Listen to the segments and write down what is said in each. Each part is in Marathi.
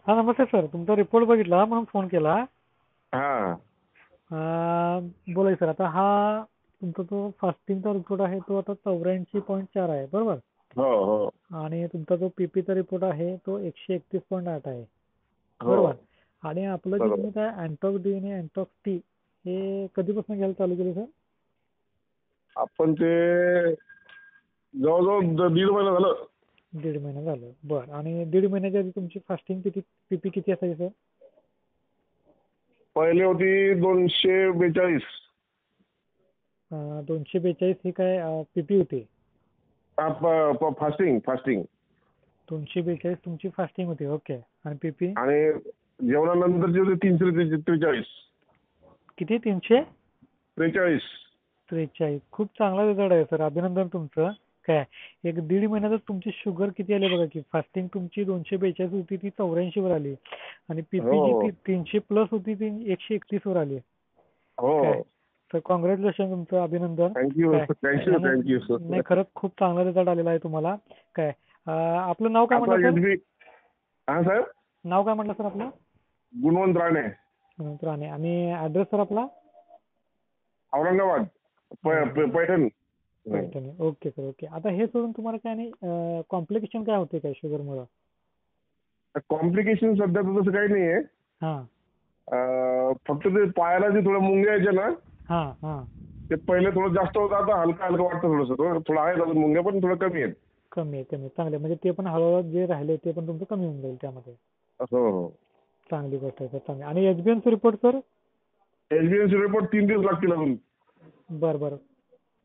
हा नमस्ते सर, तुमचा रिपोर्ट बघितला म्हणून फोन केला. हा. बोला सर, आता हा तुमचा जो फास्टिंगचा रिपोर्ट आहे तो आता 84.4 आहे बरोबर. हो हो आणि तुमचा जो पीपीचा रिपोर्ट आहे तो 131.8 आहे हो. बरोबर. आणि आपलं जे बरोबर. तुम्ही काय अँटॉक्स डी आणि अँटॉक्स टी हे कधीपासून घ्यायला चालू केलं सर? आपण ते जवळजवळ दीड महिना झालं. 1.5 महिना झालं बरं. आणि 1.5 महिन्याच्या आधी तुमची फास्टिंग किती, पीपी किती असायची सर? पहिले होती 242. 242 ही काय पीपी होती? फास्टिंग फास्टिंग 242 तुमची फास्टिंग होती, ओके. आणि पीपी आणि जेवणानंतरची होती 343. किती? 343. 43. खूप चांगला रिझल्ट आहे सर, अभिनंदन तुमचं. काय एक 1.5 महिन्यातच तुमची शुगर किती आली बघा की. फास्टिंग तुमची 242 होती ती 84 वर आली. आणि पीपी जी हो 300 प्लस होती ती 131 वर आली. हो. काय तर कॉंग्रॅच्युलेशन, तुमचं अभिनंदन. थँक्यू काय थँक्यू थँक्यू नाही, खरंच खूप चांगला रिझल्ट आलेला आहे तुम्हाला. काय आपलं नाव काय आपला म्हटलं सर? एसबी. हा साहेब. नाव काय म्हटलं सर आपलं? गुणवंत राणे. राणे. आणि ऍड्रेस सर आपला? Aurangabad. Paithan. Paithani. Okay sir, okay. आता हे सोडून तुम्हाला काय नाही कॉम्प्लिकेशन काय होते काय शुगरमुळे? कॉम्प्लिकेशन सध्या तर तसं काही नाहीये. हा फक्त ते पायाला जे थोडं मुंग्या यायचे ना, हा हा ते पहिले थोडं जास्त होतं, आता हलका हलका वाटतं थोडंसं. थोडं आहे अजून मुंग्या, पण थोडं कमी आहेत. कमी आहे, कमी आहे. चांगले, म्हणजे ते पण हळूहळू जे राहिले ते पण तुमचं कमी होऊन जाईल त्यामध्ये. हो हो. चांगली गोष्ट आहे सर, चांगली. आणि एचबीएनसी रिपोर्ट सर? एसबीएनसी रिपोर्ट 3 दिवस लागतील अजून. बरं बरं,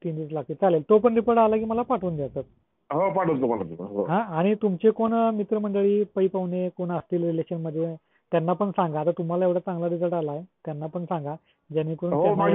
3 दिवस लागतील, चालेल. तो पण रिपोर्ट आला की मला पाठवून द्या सर. हो पाठवतो. हो हा. आणि तुमचे कोण मित्रमंडळी, पै पाहुणे कोण असतील रिलेशन मध्ये त्यांना पण सांगा. आता तुम्हाला एवढा चांगला रिझल्ट आलाय, त्यांना पण सांगा जेणेकरून हो. त्यांना